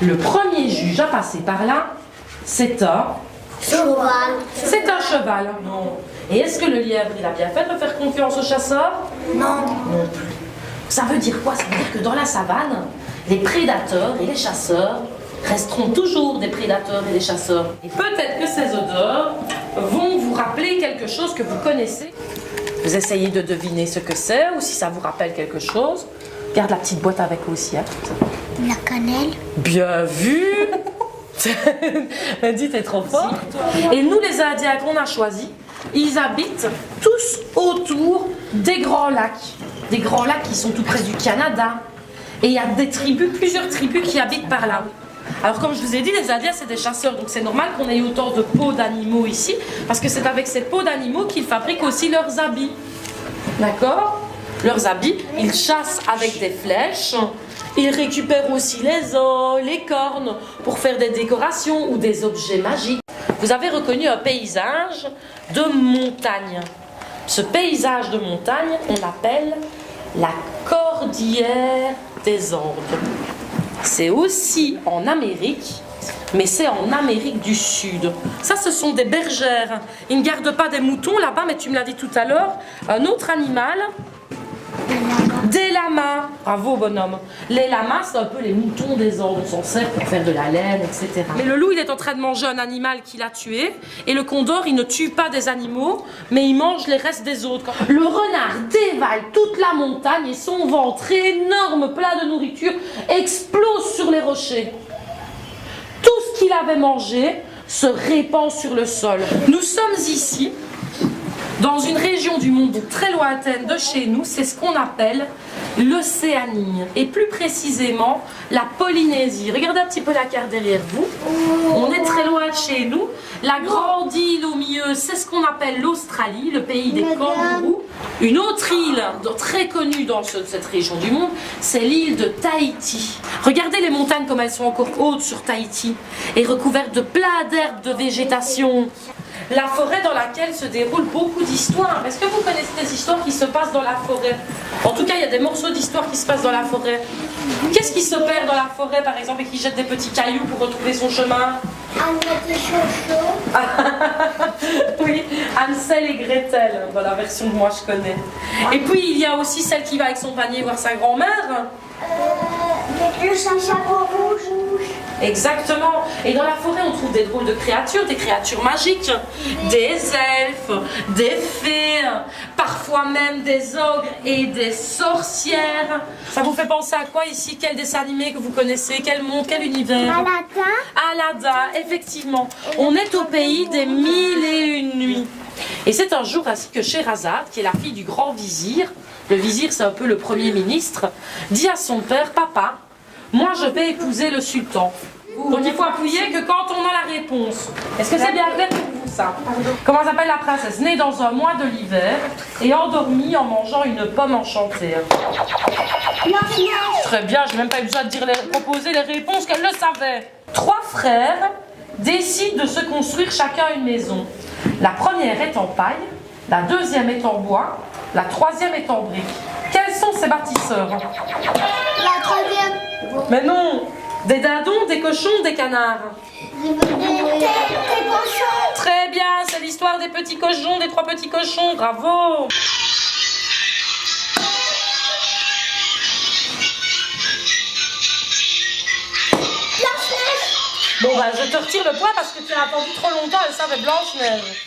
Le premier juge à passer par là, c'est un... Cheval. C'est un cheval. Non. Et est-ce que le lièvre, il a bien fait de faire confiance au chasseur? Non. Non plus. Ça veut dire quoi? Ça veut dire que dans la savane, les prédateurs et les chasseurs resteront toujours des prédateurs et des chasseurs. Et peut-être que ces odeurs vont vous rappeler quelque chose que vous connaissez. Vous essayez de deviner ce que c'est ou si ça vous rappelle quelque chose. Garde la petite boîte avec vous aussi. Hein. La cannelle. Bien vu. Dis, t'es trop fort. Et nous, les Indiens qu'on a choisis, ils habitent tous autour des grands lacs. Des grands lacs qui sont tout près du Canada. Et il y a des tribus, plusieurs tribus qui habitent par là. Alors comme je vous ai dit, les Indiens c'est des chasseurs, donc c'est normal qu'on ait autant de peaux d'animaux ici, parce que c'est avec ces peaux d'animaux qu'ils fabriquent aussi leurs habits. D'accord? Leurs habits, ils chassent avec des flèches, ils récupèrent aussi les os, les cornes, pour faire des décorations ou des objets magiques. Vous avez reconnu un paysage de montagne. Ce paysage de montagne, on l'appelle la cordillère des Andes. C'est aussi en Amérique, mais c'est en Amérique du Sud. Ça, ce sont des bergères. Ils ne gardent pas des moutons là-bas, mais tu me l'as dit tout à l'heure. Un autre animal, des lamas. Bravo, bonhomme. Les lamas, c'est un peu les moutons des Andes. On s'en sert pour faire de la laine, etc. Mais le loup, il est en train de manger un animal qu'il a tué. Et le condor, il ne tue pas des animaux, mais il mange les restes des autres. Le renard dévale toute la montagne et son ventre énorme, plein de nourriture, explose sur les rochers. Tout ce qu'il avait mangé se répand sur le sol. Nous sommes ici, dans une région du monde très lointaine de chez nous, c'est ce qu'on appelle l'Océanie, et plus précisément la Polynésie. Regardez un petit peu la carte derrière vous. On est très loin de chez nous. La grande île au milieu, c'est ce qu'on appelle l'Australie, le pays des kangourous. Une autre île très connue dans cette région du monde, c'est l'île de Tahiti. Regardez les montagnes comme elles sont encore hautes sur Tahiti et recouvertes de plein d'herbes de végétation. La forêt dans laquelle se déroulent beaucoup d'histoires. Est-ce que vous connaissez des histoires qui se passent dans la forêt? En tout cas, il y a des morceaux d'histoire qui se passent dans la forêt. Qu'est-ce qui se perd dans la forêt, par exemple, et qui jette des petits cailloux pour retrouver son chemin? Oui, Hansel et Gretel, dans la version que moi je connais. Et puis, il y a aussi celle qui va avec son panier voir sa grand-mère. Le chapeau rouge. Exactement. Et dans la forêt, on trouve des drôles de créatures, des créatures magiques, des elfes, des fées, parfois même des ogres et des sorcières. Ça vous fait penser à quoi ici? Quel dessin animé que vous connaissez? Quel monde? Quel univers? Aladdin. Aladdin, effectivement. On est au pays des 1001 nuits. Et c'est un jour ainsi que Scheherazade, qui est la fille du grand vizir, le vizir c'est un peu le premier ministre, dit à son père: papa, moi je vais épouser le sultan. Donc il faut appuyer que quand on a la réponse. Est-ce que c'est bien clair pour vous ça? Comment s'appelle la princesse? Née dans un mois de l'hiver et endormie en mangeant une pomme enchantée. Très bien, je n'ai même pas eu besoin de proposer les réponses qu'elle le savait. 3 frères décident de se construire chacun une maison. La première est en paille, la deuxième est en bois, la troisième est en briques. Quels sont ces bâtisseurs? La troisième. Mais non! Des dindons, des cochons, des canards. Des cochons. Très bien, c'est l'histoire des petits cochons, des 3 petits cochons, bravo! Bon, bah, je te retire le point parce que tu as attendu trop longtemps, elle savait Blanche-Neige.